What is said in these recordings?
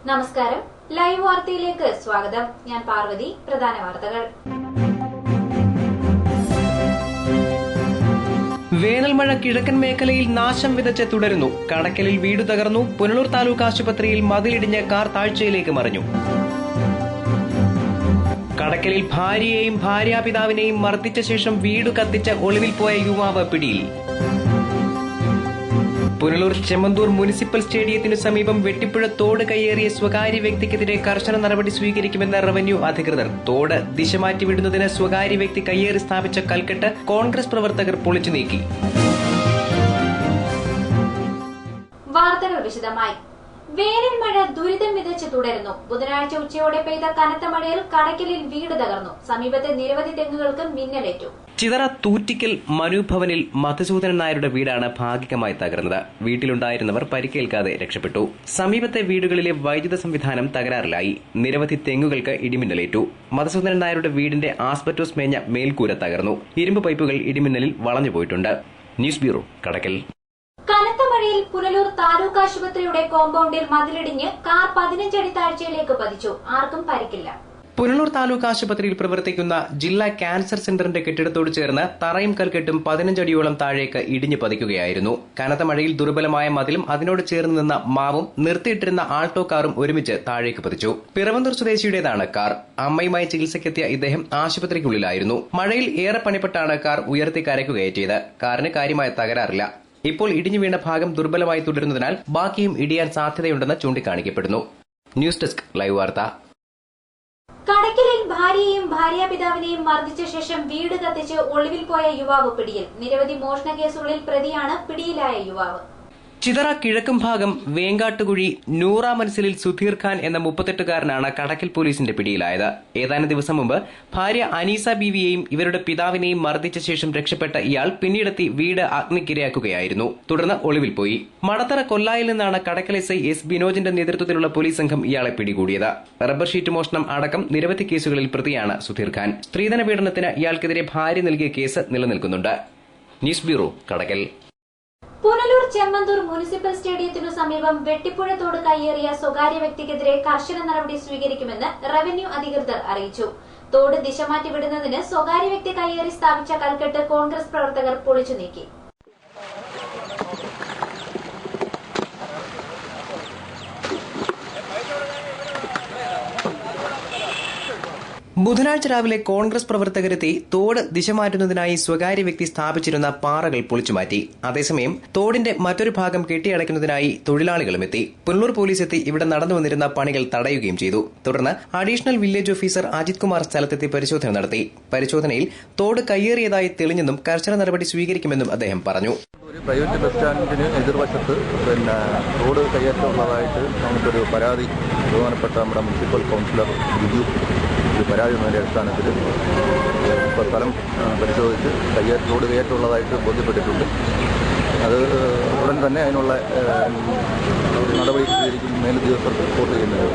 നമസ്കാരം, ലൈവ് വാർത്തയിലേക്ക് സ്വാഗതം. ഞാൻ പാർവതി. പ്രധാന വാർത്തകൾ. വേനൽമഴ കിഴക്കൻ മേഖലയിൽ നാശം വിതച്ച് തുടരുന്നു. കടക്കലിൽ വീട് തകർന്നു. പുനലൂർ താലൂക്ക് ആശുപത്രിയിൽ മതിലിടിഞ്ഞ് കാർ താഴ്ചയിലേക്ക് മറിഞ്ഞു. കടക്കലിൽ ഭാര്യയെയും ഭാര്യാപിതാവിനെയും മർദ്ദിച്ച ശേഷം വീട് കത്തിച്ച ഒളിവിൽ പോയ യുവാവ് പിടിയിൽ. പുനലൂർ ചെമ്മന്തൂർ മുനിസിപ്പൽ സ്റ്റേഡിയത്തിനു സമീപം വെട്ടിപ്പുഴ തോട് കയ്യേറിയ സ്വകാര്യ വ്യക്തിക്കെതിരെ കർശന നടപടി സ്വീകരിക്കുമെന്ന് റവന്യൂ അധികൃതർ. തോട് ദിശ മാറ്റിവിടുന്നതിന് സ്വകാര്യ വ്യക്തി കയ്യേറി സ്ഥാപിച്ച കൽക്കെട്ട് കോൺഗ്രസ് പ്രവർത്തകർ പൊളിച്ചു നീക്കി. വാർത്തകൾ വിശദമായി. വേനൽ മഴ ദുരിതം വിതച്ച് തുടരുന്നു. ബുധനാഴ്ച ഉച്ചയോടെ പെയ്ത കനത്ത മഴയിൽ കടക്കലിൽ വീട് തകർന്നു. സമീപത്തെ നിരവധി തെങ്ങുകൾക്ക് മിന്നലേറ്റു. ചിതറ തൂറ്റിക്കൽ മനുഭവനിൽ മധുസൂദനൻ നായരുടെ വീടാണ് ഭാഗികമായി തകർന്നത്. വീട്ടിലുണ്ടായിരുന്നവർ പരിക്കേൽക്കാതെ രക്ഷപ്പെട്ടു. സമീപത്തെ വീടുകളിലെ വൈദ്യുത സംവിധാനം തകരാറിലായി. നിരവധി തെങ്ങുകൾക്ക് ഇടിമിന്നലേറ്റു. മധുസൂദനൻ നായരുടെ വീടിന്റെ ആസ്ബറ്റോസ് മേഞ്ഞ മേൽക്കൂര തകർന്നു. ഇരുമ്പ് പൈപ്പുകൾ ഇടിമിന്നലിൽ വളഞ്ഞുപോയിട്ടുണ്ട്. ന്യൂസ് ബ്യൂറോ, കടക്കൽ. കനത്ത മഴയിൽ പുനലൂർ താലൂക്ക് ആശുപത്രിയുടെ കോമ്പൌണ്ടിൽ മതിലിടിഞ്ഞ് കാർ 15 അടി താഴ്ചയിലേക്ക് പതിച്ചു. ആർക്കും പരിക്കില്ല. പുനലൂർ താലൂക്ക് ആശുപത്രിയിൽ പ്രവർത്തിക്കുന്ന ജില്ലാ ക്യാൻസർ സെന്ററിന്റെ കെട്ടിടത്തോട് ചേർന്ന് തറയും കൽക്കെട്ടും 15 അടിയോളം താഴേക്ക് ഇടിഞ്ഞു പതിക്കുകയായിരുന്നു. കനത്ത മഴയിൽ ദുർബലമായ മതിലും അതിനോട് ചേർന്ന് നിന്ന മാവും നിർത്തിയിട്ടിരുന്ന ആൾട്ടോ കാറും ഒരുമിച്ച് താഴേക്ക് പതിച്ചു. പിറവന്തൂർ സ്വദേശിയുടേതാണ് കാർ. അമ്മയുമായി ചികിത്സയ്ക്കെത്തിയ ഇദ്ദേഹം ആശുപത്രിക്കുള്ളിലായിരുന്നു. മഴയിൽ ഏറെ പണിപ്പെട്ടാണ് കാർ ഉയർത്തി കരയ്ക്ക് കയറ്റിയത്. കാറിന് കാര്യമായ തകരാറില്ല. ഇപ്പോൾ ഇടിഞ്ഞു വീണ ഭാഗം ദുർബലമായി തുടരുന്നതിനാൽ ബാക്കിയും ഇടിയാൻ സാധ്യതയുണ്ടെന്ന് ചൂണ്ടിക്കാണിക്കപ്പെടുന്നു. ന്യൂസ് ഡെസ്ക്, ലൈവ് വാർത്ത. കടക്കലിൽ ഭാര്യയെയും ഭാര്യാപിതാവിനെയും മർദ്ദിച്ച ശേഷം വീട് കത്തിച്ച് ഒളിവിൽ പോയ യുവാവ് പിടിയിൽ. നിരവധി മോഷണ കേസുകളിൽ പ്രതിയാണ് പിടിയിലായ യുവാവ്. ചിതറ കിഴക്കും ഭാഗം വേങ്കാട്ടുകുഴി നൂറ മനസ്സിലിൽ സുധീർ ഖാൻ എന്ന 38-കാരനാണ് കടക്കൽ പോലീസിന്റെ പിടിയിലായത്. ഏതാനും ദിവസം മുമ്പ് ഭാര്യ അനീസ ബീവിയെയും ഇവരുടെ പിതാവിനെയും മർദ്ദിച്ച ശേഷം രക്ഷപ്പെട്ട ഇയാൾ പിന്നീടെത്തി വീട് അഗ്നിക്കിരയാക്കുകയായിരുന്നു. തുടർന്ന് ഒളിവിൽ പോയി. മടത്തറ കൊല്ലായിൽ നിന്നാണ് കടക്കൽ SI S ബിനോജിന്റെ നേതൃത്വത്തിലുള്ള പോലീസ് സംഘം ഇയാളെ പിടികൂടിയത്. റബ്ബർ ഷീറ്റ് മോഷണം അടക്കം നിരവധി കേസുകളിൽ പ്രതിയാണ് സുധീർ ഖാൻ. സ്ത്രീധന പീഡനത്തിന് ഇയാൾക്കെതിരെ ഭാര്യ നൽകിയ കേസ് നിലനിൽക്കുന്നുണ്ട്. ന്യൂസ് ബ്യൂറോ, കടക്കൽ. പുനലൂർ ചെമ്മന്തൂർ മുനിസിപ്പൽ സ്റ്റേഡിയത്തിനു സമീപം വെട്ടിപ്പുഴ തോട് കയ്യേറിയ സ്വകാര്യ വ്യക്തിക്കെതിരെ കർശന നടപടി സ്വീകരിക്കുമെന്ന് റവന്യൂ അധികൃതർ അറിയിച്ചു. തോട് ദിശ മാറ്റിവിടുന്നതിന് സ്വകാര്യ വ്യക്തി കയ്യേറി സ്ഥാപിച്ച കൽക്കെട്ട് കോൺഗ്രസ് പ്രവർത്തകർ പൊളിച്ചു നീക്കി. ബുധനാഴ്ച രാവിലെ കോൺഗ്രസ് പ്രവർത്തകരെത്തി തോട് ദിശ മാറ്റുന്നതിനായി സ്വകാര്യ വ്യക്തി സ്ഥാപിച്ചിരുന്ന പാറകൾ പൊളിച്ചുമാറ്റി. അതേസമയം തോടിന്റെ മറ്റൊരു ഭാഗം കെട്ടിയടയ്ക്കുന്നതിനായി തൊഴിലാളികളും എത്തി. പുനലൂർ പോലീസ് എത്തി ഇവിടെ നടന്നു വന്നിരുന്ന പണികൾ തടയുകയും ചെയ്തു. തുടർന്ന് additional village officer Ajith Kumar സ്ഥലത്തെത്തി പരിശോധന നടത്തി. പരിശോധനയിൽ തോട് കയ്യേറിയതായി തെളിഞ്ഞെന്നും കർശന നടപടി സ്വീകരിക്കുമെന്നും അദ്ദേഹം പറഞ്ഞു. ഒരു പ്രൈവറ്റ് ബസ് സ്റ്റാൻഡിന് എതിർവശത്ത് റോഡ് കയ്യേറ്റമുള്ളതായിട്ട് നമുക്കൊരു പരാതി ബഹുമാനപ്പെട്ട നമ്മുടെ മുനിസിപ്പൽ കൗൺസിലർ ബിജു പരാതി എന്നതിൻ്റെ അടിസ്ഥാനത്തിൽ ഇപ്പോൾ സ്ഥലം പരിശോധിച്ച് റോഡ് കയ്യേറ്റമുള്ളതായിട്ട് ബോധ്യപ്പെട്ടിട്ടുണ്ട്. അത് ഉടൻ തന്നെ അതിനുള്ള നടപടി സ്വീകരിക്കും മേലുദ്യോഗസ്ഥർക്ക് റിപ്പോർട്ട് ചെയ്യുന്നത്.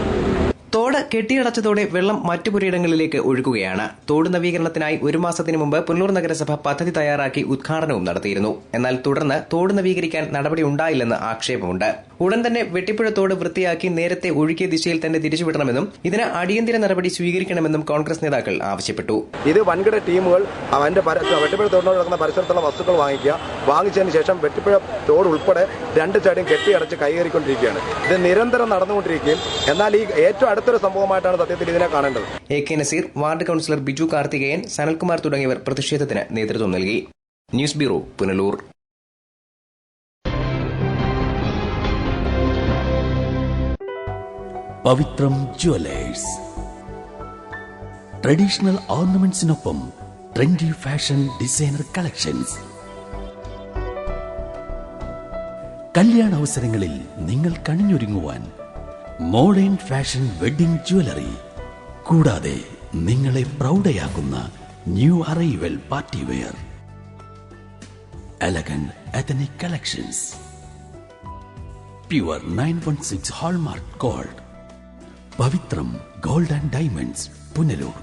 തോട് കെട്ടിയടച്ചതോടെ വെള്ളം മറ്റു പുരയിടങ്ങളിലേക്ക് ഒഴുകുകയാണ്. തോട് നവീകരണത്തിനായി 1 മാസത്തിനു മുമ്പ് പുനലൂർ നഗരസഭ പദ്ധതി തയ്യാറാക്കി ഉദ്ഘാടനവും നടത്തിയിരുന്നു. എന്നാൽ തുടർന്ന് തോട് നവീകരിക്കാൻ നടപടി ഉണ്ടായില്ലെന്ന് ആക്ഷേപമുണ്ട്. ഉടൻ തന്നെ വെട്ടിപ്പുഴ തോട് വൃത്തിയാക്കി നേരത്തെ ഒഴുകിയ ദിശയിൽ തന്നെ തിരിച്ചുവിടണമെന്നും ഇതിന് അടിയന്തര നടപടി സ്വീകരിക്കണമെന്നും കോൺഗ്രസ് നേതാക്കൾ ആവശ്യപ്പെട്ടു. ഇത് വൻകിട ടീമുകൾ അവന്റെ വെട്ടിപ്പുഴ തോടിനോട് നടക്കുന്ന പരിസരത്തുള്ള വസ്തുക്കൾ വാങ്ങിച്ചതിന് ശേഷം വെട്ടിപ്പുഴ തോട് ഉൾപ്പെടെ 2 സൈഡും കെട്ടിയടച്ച് കൈയേറിക്കൊണ്ടിരിക്കുകയാണ്. ഇത് നിരന്തരം നടന്നുകൊണ്ടിരിക്കുകയും എന്നാൽ ഈ ഏറ്റവും അടുത്തൊരു സംഭവമായിട്ടാണ് സത്യത്തിൽ ഇതിനെ കാണേണ്ടത്. AK Naseer, ward councillor Biju Karthikeyan, Sanalkumar തുടങ്ങിയവർ പ്രതിഷേധത്തിന് നേതൃത്വം നൽകി. News bureau, Punalur. Pavithram jewellers. Traditional ഓർണമെന്റ്സിനൊപ്പം ട്രെൻഡി ഫാഷൻ ഡിസൈനർ കളക്ഷൻസ്. കല്യാണ അവസരങ്ങളിൽ നിങ്ങൾ കണിഞ്ഞൊരുങ്ങുവാൻ മോഡേൺ ഫാഷൻ വെഡിംഗ് ജ്വല്ലറി, കൂടാതെ നിങ്ങളെ പ്രൗഢയാക്കുന്ന new arrival party wear, elegant ethnic collections, pure 916 hallmark gold. Pavithram gold and diamonds, Punalur.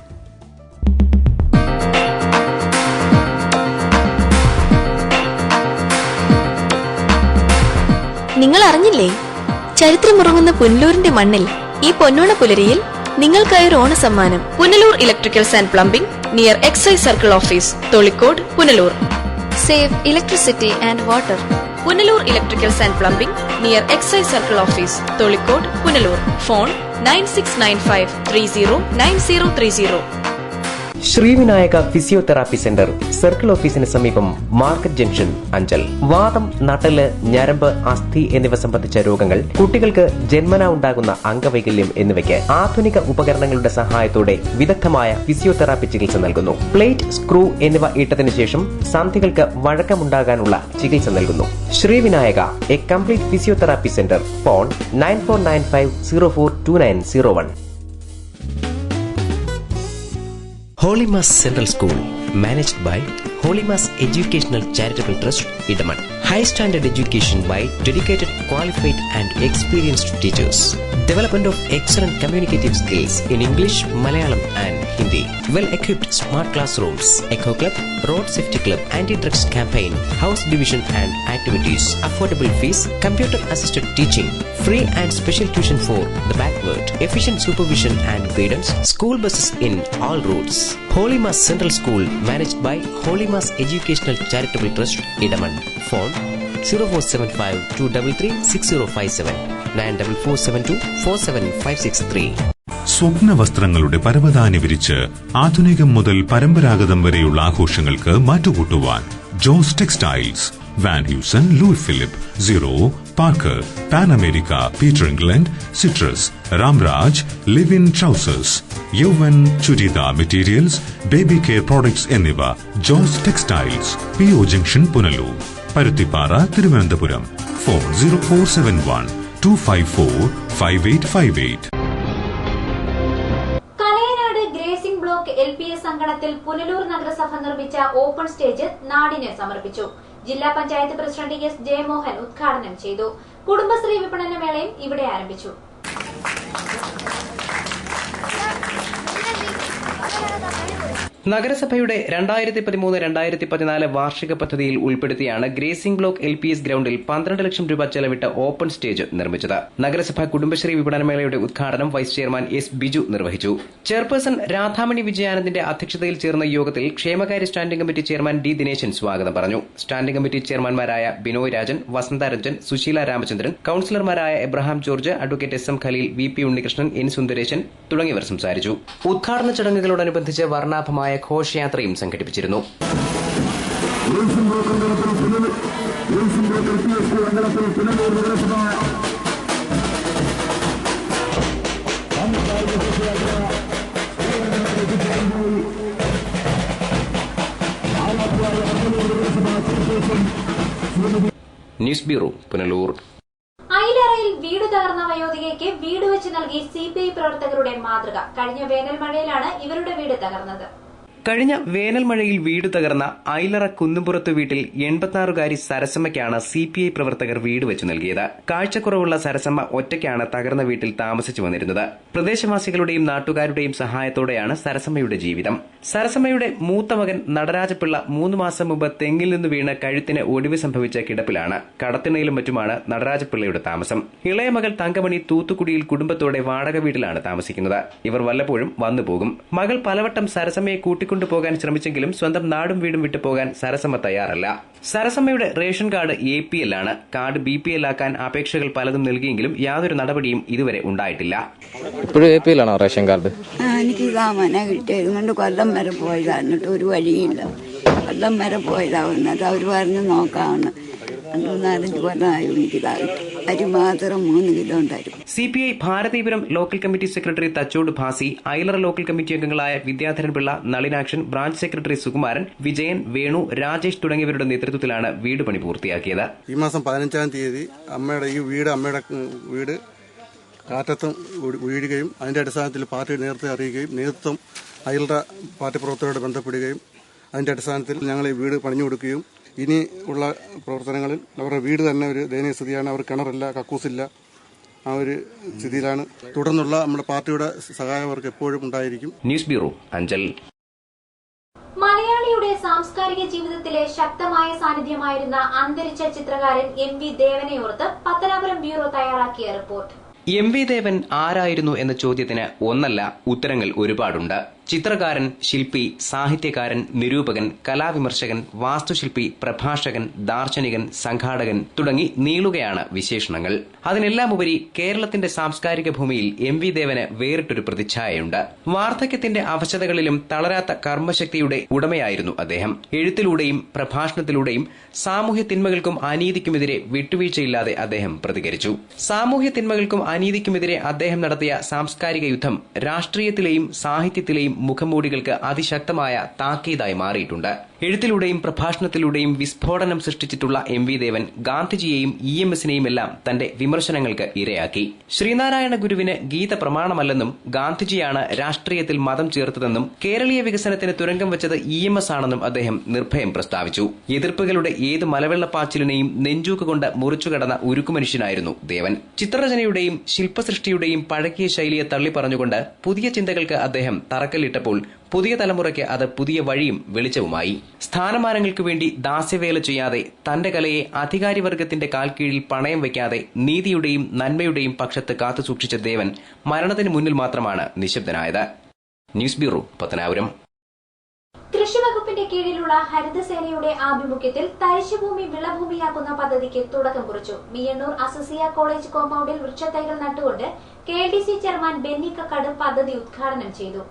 നിങ്ങൾ അറിഞ്ഞില്ലേ, ചരിത്രമുറങ്ങുന്ന പുനലൂരിന്റെ മണ്ണിൽ ഈ പൊന്നോണ പുലരിയിൽ നിങ്ങൾക്കായി ഒരു ഓണസമ്മാനം. Punalur electricals and plumbing near excise circle office, Tholicode, Punalur. Save electricity and water. Punalur electricals and plumbing near excise circle office, Tholicode, Punalur. Phone 9695309030. Srivinayaka physiotherapy centre, circle ഓഫീസിന് സമീപം, മാർക്കറ്റ് ജംഗ്ഷൻ, അഞ്ചൽ. വാദം, നട്ടല്, ഞരമ്പ്, അസ്ഥി എന്നിവ സംബന്ധിച്ച രോഗങ്ങൾ, കുട്ടികൾക്ക് ജന്മനാ ഉണ്ടാകുന്ന അംഗവൈകല്യം എന്നിവയ്ക്ക് ആധുനിക ഉപകരണങ്ങളുടെ സഹായത്തോടെ വിദഗ്ധമായ ഫിസിയോതെറാപ്പി ചികിത്സ നൽകുന്നു. പ്ലേറ്റ്, സ്ക്രൂ എന്നിവ ഇട്ടതിനു ശേഷം സന്ധികൾക്ക് വഴക്കമുണ്ടാകാനുള്ള ചികിത്സ നൽകുന്നു. Sreevinayaka, a complete physiotherapy centre. Phone 9495042901. Holy Mass Central School, managed by Holy Mass Educational Charitable Trust, Idaman. High standard education by dedicated, qualified and experienced teachers. Development of excellent communicative skills in English, Malayalam and Hindi. Well-equipped smart classrooms, Echo Club, Road Safety Club, Anti-Drugs Campaign, House Division and activities. Affordable fees, computer-assisted teaching, free and special tuition for the backward. Efficient supervision and guidance. School buses in all routes. Holy Mass Central School, managed by Holy Mass Educational Charitable Trust, Idaman. Phone 0475-233-6057 94472-47563. സ്വപ്ന വസ്ത്രങ്ങളുടെ പരവതാനി വിരിച്ച് ആധുനികം മുതൽ പരമ്പരാഗതം വരെയുള്ള ആഘോഷങ്ങൾക്ക് മാറ്റുകൂട്ടുവാൻ Jose textiles, Van Heusen, Louis Philippe, Zero, Parker, Pan America, Peter England, Citrus, Ramraj, Livin trousers, Yauvan churidar materials, baby care products എന്നിവ. Jose textiles, PO junction, Punalur. Paruthippara, Thiruvananthapuram. Phone 0471-254-5858. LPS അങ്കണത്തിൽ പുനലൂർ നഗരസഭ നിർമ്മിച്ച ഓപ്പൺ സ്റ്റേജ് നാടിന് സമർപ്പിച്ചു. ജില്ലാ പഞ്ചായത്ത് പ്രസിഡന്റ് S. ജയമോഹൻ ഉദ്ഘാടനം ചെയ്തു. കുടുംബശ്രീ വിപണന മേളയും ഇവിടെ ആരംഭിച്ചു. നഗരസഭയുടെ 2013-2014 വാർഷിക പദ്ധതിയിൽ ഉൾപ്പെടുത്തിയാണ് ഗ്രേസിംഗ് ബ്ലോക്ക് LPS ഗ്രൌണ്ടിൽ 12 ലക്ഷം രൂപ ചെലവിട്ട് ഓപ്പൺ സ്റ്റേജ് നിർമ്മിച്ചത്. നഗരസഭ കുടുംബശ്രീ വിപണനമേളയുടെ ഉദ്ഘാടനം വൈസ് ചെയർമാൻ S. ബിജു നിർവഹിച്ചു. ചെയർപേഴ്സൺ രാധാമണി വിജയാനന്ദിന്റെ അധ്യക്ഷതയിൽ ചേർന്ന യോഗത്തിൽ ക്ഷേമകാര്യ standing committee chairman D. Dineshan സ്വാഗതം പറഞ്ഞു. സ്റ്റാൻഡിംഗ് കമ്മിറ്റി ചെയർമാൻമാരായ ബിനോയ് രാജൻ, വസന്ത രഞ്ജൻ, സുശീല രാമചന്ദ്രൻ, കൌൺസിലർമാരായ Abraham George, advocate S. M. Khaleel, VP Unnikrishnan, N. Sundareshan തുടങ്ങിയവർ സംസാരിച്ചു. ഉദ്ഘാടന ചടങ്ങുകളോടനുബന്ധിച്ച് വർണ്ണാഭമായ ഘോഷയാത്രയും സംഘടിപ്പിച്ചിരുന്നു. News bureau, Punalur. ഐലറയിൽ വീട് തകർന്ന വയോധികയ്ക്ക് വീട് വെച്ച് നൽകി CPI പ്രവർത്തകരുടെ മാതൃക. കഴിഞ്ഞ വേനൽ മഴയിലാണ് ഇവരുടെ വീട് തകർന്നത്. കഴിഞ്ഞ വേനൽ മഴയിൽ വീട് തകർന്ന ഐലറ കുന്നുംപുറത്ത് വീട്ടിൽ 86-കാരി സരസമ്മയ്ക്കാണ് CPI പ്രവർത്തകർ വീട് വെച്ച് നൽകിയത്. കാഴ്ചക്കുറവുള്ള സരസമ്മ ഒറ്റയ്ക്കാണ് തകർന്ന വീട്ടിൽ താമസിച്ചു വന്നിരുന്നത്. പ്രദേശവാസികളുടെയും നാട്ടുകാരുടെയും സഹായത്തോടെയാണ് സരസമ്മയുടെ ജീവിതം. സരസമ്മയുടെ മൂത്ത മകൻ നടരാജപിള്ള 3 മാസം മുമ്പ് തെങ്ങിൽ നിന്ന് വീണ് കഴുത്തിന് ഒടിവ് സംഭവിച്ച കിടപ്പിലാണ്. കടത്തിണയിലും മറ്റുമാണ് നടരാജപിള്ളയുടെ താമസം. ഇളയ മകൾ തങ്കമണി തൂത്തുക്കുടിയിൽ കുടുംബത്തോടെ വാടക വീട്ടിലാണ് താമസിക്കുന്നത്. ഇവർ വല്ലപ്പോഴും വന്നുപോകും. മകൾ പലവട്ടം സരസമ്മയെ കൂട്ടിക്കൊണ്ടുപോകാൻ ശ്രമിച്ചെങ്കിലും സ്വന്തം നാടും വീടും വിട്ടുപോകാൻ സരസമ്മ തയ്യാറല്ല. സരസമ്മയുടെ റേഷൻ കാർഡ് APL ആണ്. കാർഡ് BPL ആക്കാൻ അപേക്ഷകൾ പലതും നൽകിയെങ്കിലും യാതൊരു നടപടിയും ഇതുവരെ ഉണ്ടായിട്ടില്ല. ഇപ്പോഴും APL ആണോ റേഷൻ കാർഡ്? എനിക്ക് ഇതാമന കിട്ടിയത് കൊണ്ട് കൊല്ലം വരെ പോയതാ. എന്നിട്ട് ഒരു വഴിയില്ല. കൊല്ലം വരെ പോയതാവുന്നത് അവർ പറഞ്ഞ് നോക്കാവുന്ന 4-5 കൊല്ലമായി എനിക്കിതായിട്ട്. അരി മാത്രം 3 കിലോ ഉണ്ടായിരുന്നു. CPI Bharathipuram local committee secretary Thachode Bhasi, Ailara local committee അംഗങ്ങളായ വിദ്യാധരൻ പിള്ള, നളിനാക്ഷൻ, ബ്രാഞ്ച് സെക്രട്ടറി സുകുമാരൻ, വിജയൻ, വേണു, രാജേഷ് തുടങ്ങിയവരുടെ നേതൃത്വത്തിലാണ് വീട് പണി പൂർത്തിയാക്കിയത്. ഈ മാസം 15-ാം തീയതി അമ്മയുടെ വീട് കാറ്റത്തും വീഴുകയും അതിന്റെ അടിസ്ഥാനത്തിൽ പാർട്ടി നേരത്തെ അറിയുകയും നേതൃത്വം ഐലറ പാർട്ടി പ്രവർത്തകരോട് ബന്ധപ്പെടുകയും അതിന്റെ അടിസ്ഥാനത്തിൽ ഞങ്ങൾ ഈ വീട് പണിഞ്ഞു കൊടുക്കുകയും ഇനി ഉള്ള പ്രവർത്തനങ്ങളിൽ അവരുടെ വീട് തന്നെ ഒരു ദയനീയ സ്ഥിതിയാണ്. അവർ കിണറില്ല, കക്കൂസില്ല, ആ ഒരു സ്ഥിതിയിലാണ്. തുടർന്നുള്ള നമ്മുടെ പാർട്ടിയുടെ സഹായം അവർക്ക് എപ്പോഴും ഉണ്ടായിരിക്കും. News bureau, Anchal. മലയാളിയുടെ സാംസ്കാരിക ജീവിതത്തിലെ ശക്തമായ സാന്നിധ്യമായിരുന്ന അന്തരിച്ച ചിത്രകാരൻ MV ദേവനെയോർത്ത് പത്തനാപുരം ബ്യൂറോ തയ്യാറാക്കിയ റിപ്പോർട്ട്. MV ദേവൻ ആരായിരുന്നു എന്ന ചോദ്യത്തിന് ഒന്നല്ല ഉത്തരങ്ങൾ ഒരുപാടുണ്ട്. ചിത്രകാരൻ, ശില്പി, സാഹിത്യകാരൻ, നിരൂപകൻ, കലാവിമർശകൻ, വാസ്തുശില്പി, പ്രഭാഷകൻ, ദാർശനികൻ, സംഘാടകൻ തുടങ്ങി നീളുകയാണ് വിശേഷണങ്ങൾ. അതിനെല്ലാമുപരി കേരളത്തിന്റെ സാംസ്കാരിക ഭൂമിയിൽ MV ദേവന് വേറിട്ടൊരു പ്രതിച്ഛായയുണ്ട്. വാർദ്ധക്യത്തിന്റെ അവശതകളിലും തളരാത്ത കർമ്മശക്തിയുടെ ഉടമയായിരുന്നു അദ്ദേഹം. എഴുത്തിലൂടെയും പ്രഭാഷണത്തിലൂടെയും സാമൂഹ്യ തിന്മകൾക്കും അനീതിക്കുമെതിരെ വിട്ടുവീഴ്ചയില്ലാതെ അദ്ദേഹം പ്രതികരിച്ചു. സാമൂഹ്യ തിന്മകൾക്കും അനീതിക്കുമെതിരെ അദ്ദേഹം നടത്തിയ സാംസ്കാരിക യുദ്ധം രാഷ്ട്രീയത്തിലെയും സാഹിത്യത്തിലെയും മുഖംമൂടികൾക്ക് അതിശക്തമായ താക്കീതായി മാറിയിട്ടുണ്ട്. എഴുത്തിലൂടെയും പ്രഭാഷണത്തിലൂടെയും വിസ്ഫോടനം സൃഷ്ടിച്ചിട്ടുള്ള MV ദേവൻ ഗാന്ധിജിയെയും EMSനെയും എല്ലാം തന്റെ വിമർശനങ്ങൾക്ക് ഇരയാക്കി. ശ്രീനാരായണ ഗുരുവിന് ഗീത പ്രമാണമല്ലെന്നും ഗാന്ധിജിയാണ് രാഷ്ട്രീയത്തിൽ മതം ചേർത്തതെന്നും കേരളീയ വികസനത്തിന് തുരങ്കം വെച്ചത് EMS ആണെന്നും അദ്ദേഹം നിർഭയം പ്രസ്താവിച്ചു. എതിർപ്പുകളുടെ ഏത് മലവെള്ളപ്പാച്ചിലിനെയും നെഞ്ചൂക്കുകൊണ്ട് മുറിച്ചുകടന്ന ഉരുക്കുമനുഷ്യനായിരുന്നു ദേവൻ. ചിത്രരചനയുടെയും ശില്പസൃഷ്ടിയുടെയും പഴകിയ ശൈലിയെ തള്ളിപ്പറഞ്ഞുകൊണ്ട് പുതിയ ചിന്തകൾക്ക് അദ്ദേഹം തറക്കല്ലിട്ടപ്പോൾ പുതിയ തലമുറയ്ക്ക് അത് പുതിയ വഴിയും വെളിച്ചവുമായി. സ്ഥാനമാനങ്ങൾക്ക് വേണ്ടി ദാസ്യവേല ചെയ്യാതെ തന്റെ കലയെ അധികാരിവർഗത്തിന്റെ കാൽക്കീഴിൽ പണയം വയ്ക്കാതെ നീതിയുടെയും നന്മയുടെയും പക്ഷത്ത് കാത്തുസൂക്ഷിച്ച ദേവൻ മരണത്തിന് മുന്നിൽ മാത്രമാണ് നിശബ്ദനായത്. News bureau, Pathanapuram. കൃഷിവകുപ്പിന്റെ കീഴിലുള്ള ഹരിതസേനയുടെ ആഭിമുഖ്യത്തിൽ തരിശുഭൂമി വിളഭൂമിയാക്കുന്ന പദ്ധതിക്ക് തുടക്കം കുറിച്ചു. മിയണ്ണൂർ അസസിയ കോളേജ് കോമ്പൌണ്ടിൽ വൃക്ഷത്തൈകൾ നട്ടുകൊണ്ട് KLDC ചെയർമാൻ ബെന്നി കക്കാട് പദ്ധതി ഉദ്ഘാടനം ചെയ്തു.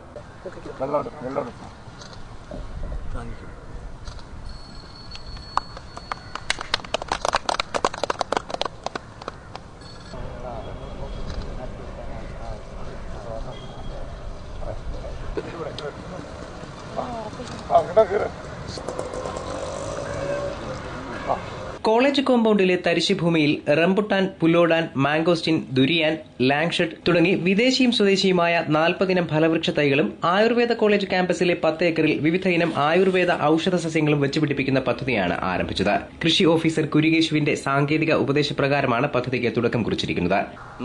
കോളേജ് കോമ്പൌണ്ടിലെ തരിശുഭൂമിയിൽ റംബുട്ടാൻ, പുല്ലോടാൻ, മാംഗോസ്റ്റിൻ, ദുരിയാൻ, ലാങ്ഷഡ് തുടങ്ങി വിദേശിയും സ്വദേശിയുമായ 40 ഇനം ഫലവൃക്ഷ തൈകളും ആയുർവേദ കോളേജ് ക്യാമ്പസിലെ 10 ഏക്കറിൽ വിവിധ ഇനം ആയുർവേദ ഔഷധ സസ്യങ്ങളും വെച്ചുപിടിപ്പിക്കുന്ന പദ്ധതിയാണ് ആരംഭിച്ചത്. കൃഷി ഓഫീസർ കുരികേശുവിന്റെ സാങ്കേതിക ഉപദേശപ്രകാരമാണ് പദ്ധതിക്ക് തുടക്കം കുറിച്ചിരിക്കുന്നത്.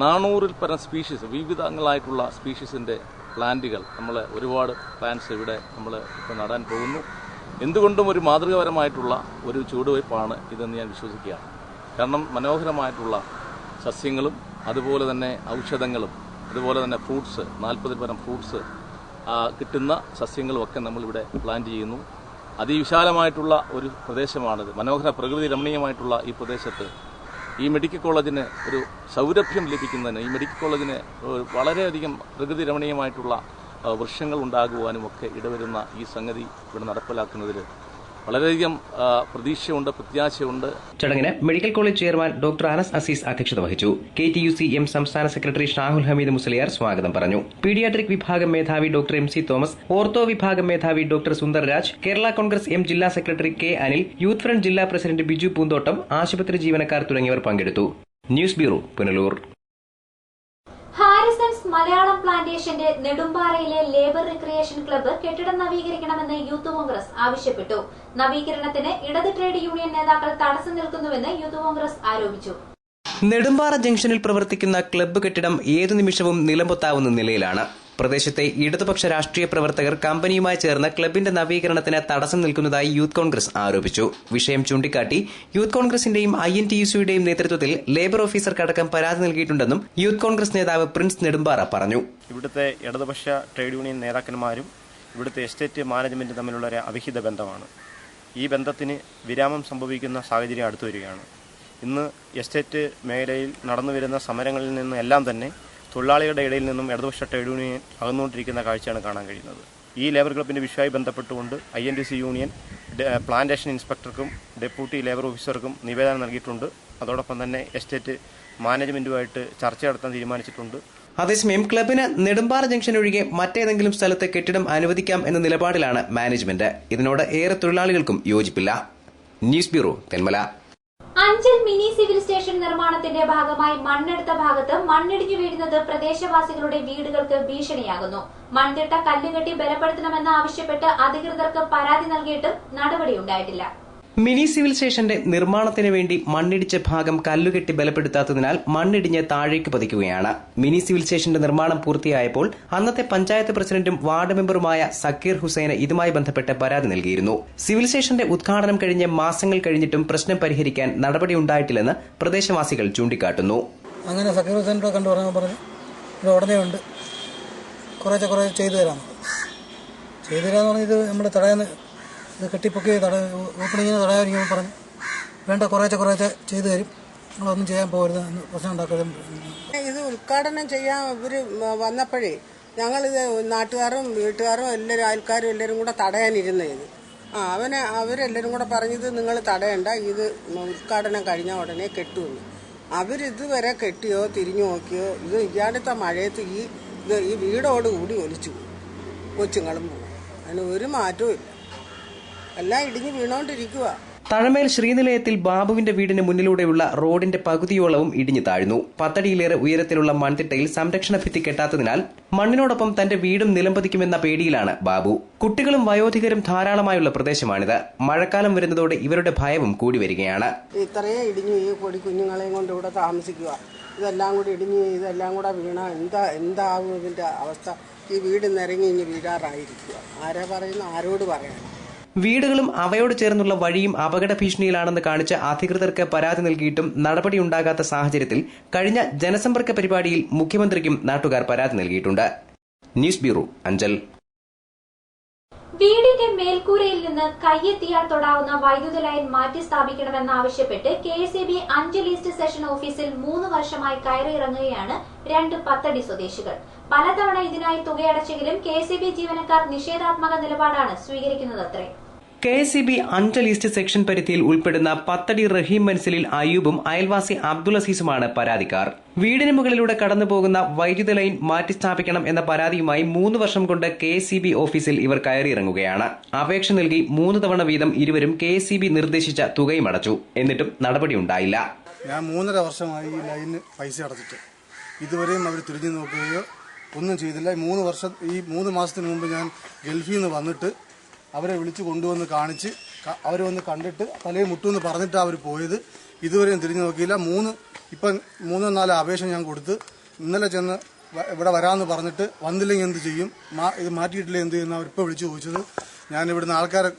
400-ൽ പരം സ്പീഷീസ്, വിവിധങ്ങളായിട്ടുള്ള സ്പീഷീസിന്റെ പ്ലാന്റുകൾ, നമ്മൾ ഒരുപാട് പ്ലാന്റ്സ് ഇവിടെ നമ്മൾ ഇപ്പോൾ നടാൻ പോകുന്നു. എന്തുകൊണ്ടും ഒരു മാതൃകാപരമായിട്ടുള്ള ഒരു ചുവടുവയ്പ്പാണ് ഇതെന്ന് ഞാൻ വിശ്വസിക്കുകയാണ്. കാരണം മനോഹരമായിട്ടുള്ള സസ്യങ്ങളും അതുപോലെ തന്നെ ഔഷധങ്ങളും അതുപോലെ തന്നെ ഫ്രൂട്ട്സ്, 40-ൽ പരം ഫ്രൂട്ട്സ് കിട്ടുന്ന സസ്യങ്ങളുമൊക്കെ നമ്മളിവിടെ പ്ലാന്റ് ചെയ്യുന്നു. അതിവിശാലമായിട്ടുള്ള ഒരു പ്രദേശമാണിത്. മനോഹര പ്രകൃതി രമണീയമായിട്ടുള്ള ഈ പ്രദേശത്ത് ഈ മെഡിക്കൽ കോളേജിന് ഒരു സൗരഭ്യം ലഭിക്കുന്നതിന്, ഈ മെഡിക്കൽ കോളേജിന് വളരെയധികം പ്രകൃതി രമണീയമായിട്ടുള്ള വൃക്ഷങ്ങൾ ഉണ്ടാകുവാനുമൊക്കെ ഇടവരുന്ന ഈ സംഗതി ഇവിടെ നടപ്പിലാക്കുന്നതിൽ വളരെയധികം പ്രതീക്ഷയുണ്ട്, പ്രത്യാശയുണ്ട്. ചടങ്ങിന് medical college chairman doctor Anas Aziz അധ്യക്ഷത വഹിച്ചു. KTUC-M സംസ്ഥാന സെക്രട്ടറി ഷാഹുൽ ഹമീദ് മുസ്ലിയാർ സ്വാഗതം പറഞ്ഞു. പീഡിയാട്രിക് വിഭാഗം മേധാവി ഡോക്ടർ MC തോമസ്, ഓർത്തോ വിഭാഗം മേധാവി ഡോക്ടർ സുന്ദർരാജ്, കേരള കോൺഗ്രസ് M ജില്ലാ secretary K Anil, Youth Front ജില്ലാ പ്രസിഡന്റ് ബിജു പൂന്തോട്ടം, ആശുപത്രി ജീവനക്കാർ തുടങ്ങിയവർ പങ്കെടുത്തു. News bureau, Punalur. Harrisons Malayalam പ്ലാന്റേഷന്റെ നെടുമ്പാറയിലെ ലേബർ റിക്രിയേഷൻ ക്ലബ്ബ് കെട്ടിടം നവീകരിക്കണമെന്ന് യൂത്ത് കോൺഗ്രസ് ആവശ്യപ്പെട്ടു. നവീകരണത്തിന് ഇടത് ട്രേഡ് യൂണിയൻ നേതാക്കൾ തടസ്സം നിൽക്കുന്നുവെന്ന് യൂത്ത് കോൺഗ്രസ് ആരോപിച്ചു. നെടുമ്പാറ ജംഗ്ഷനിൽ പ്രവർത്തിക്കുന്ന ക്ലബ്ബ് കെട്ടിടം ഏതു നിമിഷവും നിലംപൊത്താവുന്ന നിലയിലാണ്. പ്രദേശത്തെ ഇടതുപക്ഷ രാഷ്ട്രീയ പ്രവർത്തകർ കമ്പനിയുമായി ചേർന്ന് ക്ലബിന്റെ നവീകരണത്തിന് തടസ്സം നിൽക്കുന്നതായി യൂത്ത് കോൺഗ്രസ് ആരോപിച്ചു. വിഷയം ചൂണ്ടിക്കാട്ടി യൂത്ത് കോൺഗ്രസിന്റെയും INTUC-യുടെയും നേതൃത്വത്തിൽ ലേബർ ഓഫീസർക്കടക്കം പരാതി നൽകിയിട്ടുണ്ടെന്നും യൂത്ത് കോൺഗ്രസ് നേതാവ് പ്രിൻസ് നെടുമ്പാറ പറഞ്ഞു. ഇവിടുത്തെ ഇടതുപക്ഷ ട്രേഡ് യൂണിയൻ നേതാക്കന്മാരും ഇവിടുത്തെ എസ്റ്റേറ്റ് മാനേജ്മെന്റും തമ്മിലുള്ള ഒരു അവിഹിത ബന്ധമാണ്. ഈ ബന്ധത്തിന് വിരാമം സംഭവിക്കുന്ന സാഹചര്യം അടുത്തു വരികയാണ്. ഇന്ന് എസ്റ്റേറ്റ് മേഖലയിൽ നടന്നുവരുന്ന സമരങ്ങളിൽ നിന്ന് എല്ലാം തന്നെ തൊഴിലാളികളുടെ ഇടയിൽ നിന്നും ഇടതുപക്ഷ ട്രേഡ് യൂണിയൻ അകന്നുകൊണ്ടിരിക്കുന്ന കാഴ്ചയാണ് കാണാൻ കഴിയുന്നത്. ഈ ലേബർ ക്ലബിന്റെ വിഷയവുമായി ബന്ധപ്പെട്ടുകൊണ്ട് INTUC യൂണിയൻ പ്ലാന്റേഷൻ ഇൻസ്പെക്ടർക്കും ഡെപ്യൂട്ടി ലേബർ ഓഫീസർക്കും നിവേദനം നൽകിയിട്ടുണ്ട്. അതോടൊപ്പം തന്നെ എസ്റ്റേറ്റ് മാനേജ്മെന്റുമായിട്ട് ചർച്ച നടത്താൻ തീരുമാനിച്ചിട്ടുണ്ട്. അതേസമയം ക്ലബിന് നെടുമ്പാറ ജംഗ്ഷൻ ഒഴികെ മറ്റേതെങ്കിലും സ്ഥലത്ത് കെട്ടിടം അനുവദിക്കാം എന്ന നിലപാടിലാണ് മാനേജ്മെന്റ്. ഇതിനോട് ഏറെ തൊഴിലാളികൾക്കും യോജിപ്പില്ല. News bureau, Thenmala. Anchal mini civil station നിർമ്മാണത്തിന്റെ ഭാഗമായി മണ്ണെടുത്ത ഭാഗത്ത് മണ്ണിടിഞ്ഞു വീഴുന്നത് പ്രദേശവാസികളുടെ വീടുകൾക്ക് ഭീഷണിയാകുന്നു. മൺതിട്ട കല്ലുകെട്ടി ബലപ്പെടുത്തണമെന്ന് ആവശ്യപ്പെട്ട് അധികൃതർക്ക് പരാതി നൽകിയിട്ടും നടപടിയുണ്ടായിട്ടില്ല. മിനി സിവിൽ സ്റ്റേഷന്റെ നിർമ്മാണത്തിന് വേണ്ടി മണ്ണിടിച്ച ഭാഗം കല്ലുകെട്ടി ബലപ്പെടുത്താത്തതിനാൽ മണ്ണിടിഞ്ഞ് താഴേക്ക് പതിക്കുകയാണ്. മിനി സിവിൽ സ്റ്റേഷന്റെ നിർമ്മാണം പൂർത്തിയായപ്പോൾ അന്നത്തെ പഞ്ചായത്ത് പ്രസിഡന്റും വാർഡ് മെമ്പറുമായ സക്കീർ ഹുസൈന് ഇതുമായി ബന്ധപ്പെട്ട് പരാതി നൽകിയിരുന്നു. സിവിൽ സ്റ്റേഷന്റെ ഉദ്ഘാടനം കഴിഞ്ഞ് മാസങ്ങൾ കഴിഞ്ഞിട്ടും പ്രശ്നം പരിഹരിക്കാൻ നടപടിയുണ്ടായിട്ടില്ലെന്ന് പ്രദേശവാസികൾ ചൂണ്ടിക്കാട്ടുന്നു. അങ്ങനെ സെക്യൂരിറ്റി സെൻ്റർ കണ്ടു പറഞ്ഞു ഇത് ഉടനെ ഉണ്ട്, കുറേശ്ശെ ചെയ്തു തരാമെന്ന് പറഞ്ഞ് ഇത് നമ്മൾ തടയാന്ന് ഇത് കെട്ടിപ്പൊക്കി ഓപ്പണിങ്ങിന് തടയാതിരിക്കുമ്പോൾ പറഞ്ഞു വേണ്ട കുറേശ്ശെ ചെയ്തു തരും, നിങ്ങളൊന്നും ചെയ്യാൻ പോകരുത്, പ്രശ്നം ഉണ്ടാക്കരുത്. ഇത് ഉദ്ഘാടനം ചെയ്യാൻ ഇവർ വന്നപ്പോഴേ ഞങ്ങളിത് നാട്ടുകാരും വീട്ടുകാരും എല്ലാവരും അയൽക്കാരും എല്ലാവരും കൂടെ തടയാനിരുന്നത്. അവരെല്ലാവരും കൂടെ പറഞ്ഞത് നിങ്ങൾ തടയണ്ട, ഇത് ഉദ്ഘാടനം കഴിഞ്ഞാൽ ഉടനെ കെട്ടുമെന്ന്. അവരിതുവരെ കെട്ടിയോ തിരിഞ്ഞു നോക്കിയോ ഇത് ഇയാടുത്ത മഴയത്ത് ഈ വീടോട് കൂടി ഒലിച്ചു കൊച്ചുങ്ങളും പോകും. അതിന് ഒരു മാറ്റവും ഇല്ല, എല്ലാം ഇടിഞ്ഞ് വീണോണ്ടിരിക്കുക. തഴമേൽ ശ്രീനിലയത്തിൽ ബാബുവിന്റെ വീടിന് മുന്നിലൂടെയുള്ള റോഡിന്റെ പകുതിയോളവും ഇടിഞ്ഞു താഴ്ന്നു. 10 അടിയിലേറെ ഉയരത്തിലുള്ള മൺതിട്ടയിൽ സംരക്ഷണ ഭിത്തി കെട്ടാത്തതിനാൽ മണ്ണിനോടൊപ്പം തന്റെ വീടും നിലംപതിക്കുമെന്ന പേടിയിലാണ് ബാബു. കുട്ടികളും വയോധികരും ധാരാളമായുള്ള പ്രദേശമാണിത്. മഴക്കാലം വരുന്നതോടെ ഇവരുടെ ഭയവും കൂടി വരികയാണ്. ഇത്രയും ഇടിഞ്ഞു ഈ പൊടി കുഞ്ഞുങ്ങളെയും കൊണ്ട് ഇവിടെ താമസിക്കുക, ഇതെല്ലാം കൂടി ഇടിഞ്ഞ് ഇതെല്ലാം കൂടെ വീണ എന്താവും ഇതിന്റെ അവസ്ഥ? ഈ വീട് നിറങ്ങി ഇനി വീഴാറായിരിക്കുക. ആരാ പറയുന്നു, ആരോട് പറയാൻ? വീടുകളും അവയോട് ചേർന്നുള്ള വഴിയും അപകട ഭീഷണിയിലാണെന്ന് കാണിച്ച് അധികൃതർക്ക് പരാതി നൽകിയിട്ടും നടപടിയുണ്ടാകാത്ത സാഹചര്യത്തിൽ കഴിഞ്ഞ ജനസമ്പർക്ക പരിപാടിയിൽ മുഖ്യമന്ത്രിക്കും നാട്ടുകാർ പരാതി നൽകിയിട്ടുണ്ട്. News bureau, Anchal. വീടിന്റെ മേൽക്കൂരയിൽ നിന്ന് കയ്യെത്തിയാൽ തൊടാവുന്ന വൈദ്യുത ലൈൻ മാറ്റി സ്ഥാപിക്കണമെന്നാവശ്യപ്പെട്ട് KSEB അഞ്ചൽ ഈസ്റ്റ് സെഷൻ ഓഫീസിൽ 3 വർഷമായി കയറിയിറങ്ങുകയാണ് 2 10 സ്വദേശികൾ. പലതവണ ഇതിനായി തുകയടച്ചെങ്കിലും KSEB ജീവനക്കാർ നിഷേധാത്മക നിലപാടാണ് സ്വീകരിക്കുന്നതത്രേ. KSEB അഞ്ചൽ ഈസ്റ്റ് സെക്ഷൻ പരിധിയിൽ ഉൾപ്പെടുന്ന 10 റഹീം മൻസിലിൽ അയ്യൂബും അയൽവാസി അബ്ദുൾ അസീസുമാണ് പരാതിക്കാർ. വീടിന് മുകളിലൂടെ കടന്നുപോകുന്ന വൈദ്യുത ലൈൻ മാറ്റിസ്ഥാപിക്കണം എന്ന പരാതിയുമായി 3 വർഷം കൊണ്ട് KSEB ഓഫീസിൽ ഇവർ കയറിയിറങ്ങുകയാണ്. അപേക്ഷ നൽകി 3 തവണ വീതം ഇരുവരും KSEB നിർദ്ദേശിച്ച തുകയും അടച്ചു. എന്നിട്ടും നടപടിയുണ്ടായില്ല. ഞാൻ 3.5 വർഷമായി ഈ ലൈന് പൈസ അടച്ചിട്ട് ഇതുവരെയും അവർ തിരിഞ്ഞു നോക്കുകയോ ഒന്നും ചെയ്തില്ല. 3 മാസത്തിന് മുമ്പ് ഞാൻ ഗൾഫിൽ നിന്ന് വന്നിട്ട് അവരെ വിളിച്ച് കൊണ്ടുവന്ന് കാണിച്ച് അവർ വന്ന് കണ്ടിട്ട് തലയിൽ മുട്ടുമെന്ന് പറഞ്ഞിട്ട് അവർ പോയത്. ഇതുവരെയും തിരിഞ്ഞു നോക്കിയില്ല. 3-4 അപേക്ഷ ഞാൻ കൊടുത്ത് ഇന്നലെ ചെന്ന് ഇവിടെ വരാമെന്ന് പറഞ്ഞിട്ട് വന്നില്ലെങ്കിൽ എന്ത് ചെയ്യും, ഇത് മാറ്റിയിട്ടില്ല എന്ത് ചെയ്യുന്ന അവരിപ്പോൾ വിളിച്ചു ചോദിച്ചത്. ഞാൻ ഇവിടുന്ന് ആൾക്കാരെ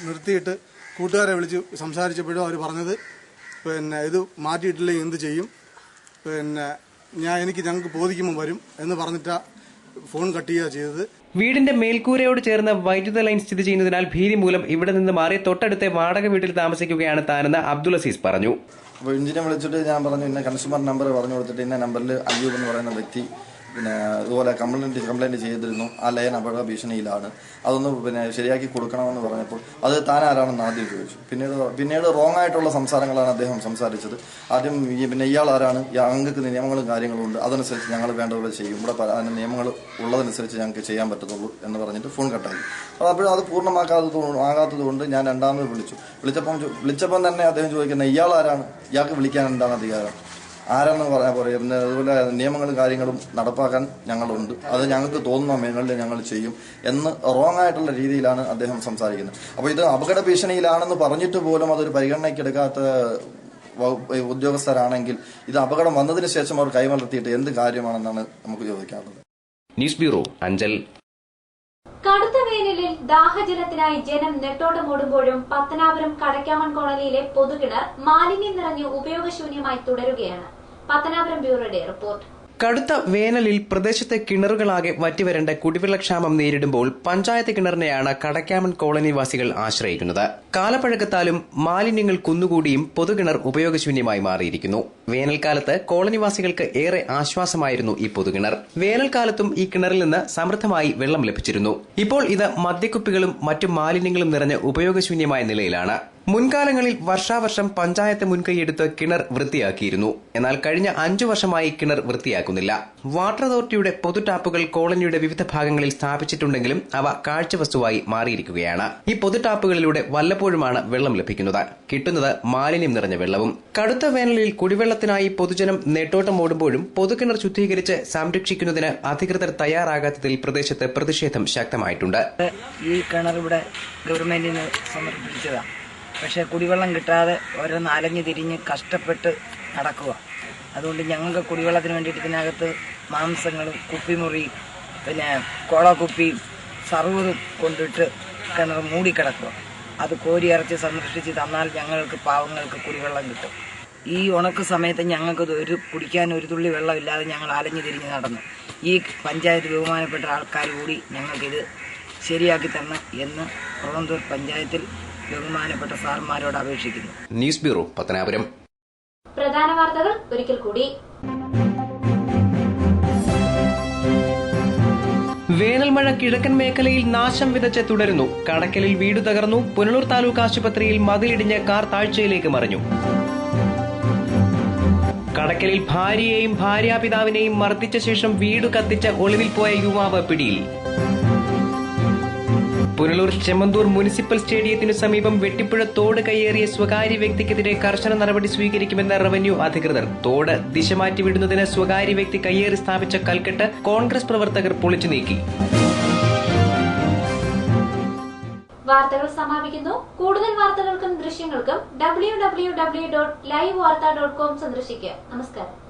നിർത്തിയിട്ട് കൂട്ടുകാരെ വിളിച്ച് സംസാരിച്ചപ്പോഴും അവർ പറഞ്ഞത് ഇത് മാറ്റിയിട്ടില്ലെങ്കിൽ എന്ത് ചെയ്യും, ഞങ്ങൾക്ക് ബോധിക്കുമ്പോൾ വരും എന്ന് പറഞ്ഞിട്ടാ ഫോൺ കട്ട് ചെയ്യുക ചെയ്തത്. വീടിന്റെ മേൽക്കൂരയോട് ചേർന്ന് വൈദ്യുത ലൈൻ സ്ഥിതി ചെയ്യുന്നതിനാൽ ഭീതി മൂലം ഇവിടെ നിന്ന് മാറി തൊട്ടടുത്ത വാടക വീട്ടിൽ താമസിക്കുകയാണ് താനെന്ന് അബ്ദുൾ അസീസ് പറഞ്ഞു. അപ്പോൾ എഞ്ചിനെ വിളിച്ചിട്ട് ഞാൻ പറഞ്ഞു ഇന്ന കൺസ്യൂമർ നമ്പർ പറഞ്ഞു കൊടുത്തിട്ട് ഇന്ന നമ്പറിൽ അയ്യൂബ് എന്ന് പറയുന്ന വ്യക്തി ഇതുപോലെ കംപ്ലൈന്റ് ചെയ്തിരുന്നു, ആ ലൈൻ അപകട ഭീഷണിയിലാണ്, അതൊന്ന് ശരിയാക്കി കൊടുക്കണമെന്ന് പറഞ്ഞപ്പോൾ അത് താൻ ആരാണെന്ന് ആദ്യം ചോദിച്ചു. പിന്നീട് റോങ് ആയിട്ടുള്ള സംസാരങ്ങളാണ് അദ്ദേഹം സംസാരിച്ചത്. ആദ്യം ഇയാൾ ആരാണ്, ഞങ്ങൾക്ക് നിയമങ്ങളും കാര്യങ്ങളും ഉണ്ട്, അതനുസരിച്ച് ഞങ്ങൾ വേണ്ടതുപോലെ ചെയ്യും, ഇവിടെ അതിന് നിയമങ്ങൾ ഉള്ളതനുസരിച്ച് ഞങ്ങൾക്ക് ചെയ്യാൻ പറ്റത്തുള്ളൂ എന്ന് പറഞ്ഞിട്ട് ഫോൺ കട്ടായി. അപ്പോൾ അത് പൂർണ്ണമാകാത്തത് കൊണ്ട് ഞാൻ രണ്ടാമത് വിളിച്ചപ്പം തന്നെ അദ്ദേഹം ചോദിക്കുന്നത് ഇയാൾ ആരാണ്, ഇയാൾക്ക് വിളിക്കാൻ എന്താണ് അധികാരം, ആരാണെന്ന് പറഞ്ഞാൽ പോലെ അതുപോലെ നിയമങ്ങളും കാര്യങ്ങളും നടപ്പാക്കാൻ ഞങ്ങളുണ്ട്, അത് ഞങ്ങൾക്ക് തോന്നുന്ന മേഖലയിൽ ഞങ്ങൾ ചെയ്യും എന്ന് റോങ് ആയിട്ടുള്ള രീതിയിലാണ് അദ്ദേഹം സംസാരിക്കുന്നത്. അപ്പോൾ ഇത് അപകട ഭീഷണിയിലാണെന്ന് പറഞ്ഞിട്ട് പോലും അതൊരു പരിഗണനയ്ക്കെടുക്കാത്ത ഉദ്യോഗസ്ഥരാണെങ്കിൽ ഇത് അപകടം വന്നതിന് ശേഷം അവർ കൈമലർത്തിയിട്ട് എന്ത് കാര്യമാണെന്നാണ് നമുക്ക് ചോദിക്കാനുള്ളത്. News bureau, Anchal. കടുത്ത വേനലിൽ ദാഹജലത്തിനായി ജനം നെട്ടോട്ടമോടുമ്പോഴും പത്തനാപുരം കടക്കാമൺ കോളനിയിലെ പൊതുകിണർ മാലിന്യം നിറഞ്ഞ് ഉപയോഗശൂന്യമായി തുടരുകയാണ്. പത്തനാപുരം ബ്യൂറോയുടെ റിപ്പോർട്ട്. കടുത്ത വേനലിൽ പ്രദേശത്തെ കിണറുകളാകെ വറ്റിവരേണ്ട കുടിവെള്ളക്ഷാമം നേരിടുമ്പോൾ പഞ്ചായത്ത് കിണറിനെയാണ് കടക്കാമൺ കോളനിവാസികൾ ആശ്രയിക്കുന്നത്. കാലപ്പഴക്കത്താലും മാലിന്യങ്ങൾ കുന്നുകൂടിയും പൊതുകിണർ ഉപയോഗശൂന്യമായി മാറിയിരിക്കുന്നു. വേനൽക്കാലത്ത് കോളനിവാസികൾക്ക് ഏറെ ആശ്വാസമായിരുന്നു ഈ പൊതുകിണർ. വേനൽക്കാലത്തും ഈ കിണറിൽ നിന്ന് സമൃദ്ധമായി വെള്ളം ലഭിച്ചിരുന്നു. ഇപ്പോൾ ഇത് മദ്യക്കുപ്പികളും മറ്റു മാലിന്യങ്ങളും നിറഞ്ഞ് ഉപയോഗശൂന്യമായ നിലയിലാണ്. മുൻകാലങ്ങളിൽ വർഷാവർഷം പഞ്ചായത്ത് മുൻകൈയെടുത്ത് കിണർ വൃത്തിയാക്കിയിരുന്നു. എന്നാൽ കഴിഞ്ഞ 5 വർഷമായി കിണർ വൃത്തിയാക്കുന്നില്ല. വാട്ടർ അതോറിറ്റിയുടെ പൊതു ടാപ്പുകൾ കോളനിയുടെ വിവിധ ഭാഗങ്ങളിൽ സ്ഥാപിച്ചിട്ടുണ്ടെങ്കിലും അവ കാഴ്ചവസ്തുവായി മാറിയിരിക്കുകയാണ്. ഈ പൊതു ടാപ്പുകളിലൂടെ വല്ലപ്പോഴുമാണ് വെള്ളം ലഭിക്കുന്നത്. കിട്ടുന്നത് മാലിന്യം നിറഞ്ഞ വെള്ളവും. കടുത്ത വേനലിൽ കുടിവെള്ളത്തിനായി പൊതുജനം നെട്ടോട്ടം ഓടുമ്പോഴും പൊതുകിണർ ശുദ്ധീകരിച്ച് സംരക്ഷിക്കുന്നതിന് അധികൃതർ തയ്യാറാകാത്തതിൽ പ്രദേശത്ത് പ്രതിഷേധം ശക്തമായിട്ടുണ്ട്. ഈ കിണർ ഇവിടെ ഗവൺമെന്റിന് സമർപ്പിച്ചതാണ്. പക്ഷേ കുടിവെള്ളം കിട്ടാതെ ഓരോന്ന് അലഞ്ഞു തിരിഞ്ഞ് കഷ്ടപ്പെട്ട് നടക്കുക. അതുകൊണ്ട് ഞങ്ങൾക്ക് കുടിവെള്ളത്തിന് വേണ്ടിയിട്ട് ഇതിനകത്ത് മാംസങ്ങളും കുപ്പിമുറിയും കോളക്കുപ്പിയും സർവ്വതും കൊണ്ടിട്ട് കിണർ മൂടിക്കിടക്കുക. അത് കോരി ഇറച്ച് സംരക്ഷിച്ച് തന്നാൽ ഞങ്ങൾക്ക് പാവങ്ങൾക്ക് കുടിവെള്ളം കിട്ടും. ഈ ഉണക്ക് സമയത്ത് ഞങ്ങൾക്ക് കുടിക്കാൻ ഒരു തുള്ളി വെള്ളമില്ലാതെ ഞങ്ങൾ അലഞ്ഞു തിരിഞ്ഞ് നടന്നു. ഈ പഞ്ചായത്ത് ബഹുമാനപ്പെട്ട ആൾക്കാർ കൂടി ഞങ്ങൾക്കിത് ശരിയാക്കി തരണം എന്ന് കുളന്തൂർ പഞ്ചായത്തിൽ ബഹുമാനപ്പെട്ട സാർമാരോട് അപേക്ഷിക്കുന്നു. News bureau, Pathanapuram. പ്രധാന വാർത്തകൾ ഒരിക്കൽ കൂടി. വേനൽമഴ കിഴക്കൻ മേഖലയിൽ നാശം വിതച്ച് തുടരുന്നു. കടക്കലിൽ വീട് തകർന്നു. പുനലൂർ താലൂക്ക് ആശുപത്രിയിൽ മതിലിടിഞ്ഞ് കാർ താഴ്ചയിലേക്ക് മറിഞ്ഞു. കടക്കലിൽ ഭാര്യയെയും ഭാര്യാപിതാവിനെയും മർദ്ദിച്ച ശേഷം വീട് കത്തിച്ച് ഒളിവിൽ പോയ യുവാവ് പിടിയിൽ. പുനലൂർ ചെമ്മന്തൂർ മുനിസിപ്പൽ സ്റ്റേഡിയത്തിനു സമീപം വെട്ടിപ്പുഴ തോട് കയ്യേറിയ സ്വകാര്യ വ്യക്തിക്കെതിരെ കർശന നടപടി സ്വീകരിക്കുമെന്ന് റവന്യൂ അധികൃതർ. തോട് ദിശ മാറ്റിവിടുന്നതിന് സ്വകാര്യ വ്യക്തി കയ്യേറി സ്ഥാപിച്ച കൽക്കെട്ട് കോൺഗ്രസ് പ്രവർത്തകർ പൊളിച്ചു നീക്കി. വാർത്തകൾ സമാപിക്കുന്നു. കൂടുതൽ വാർത്തകൾക്കും ദൃശ്യങ്ങൾക്കും www.livevarta.com സന്ദർശിക്കുക. നമസ്കാരം.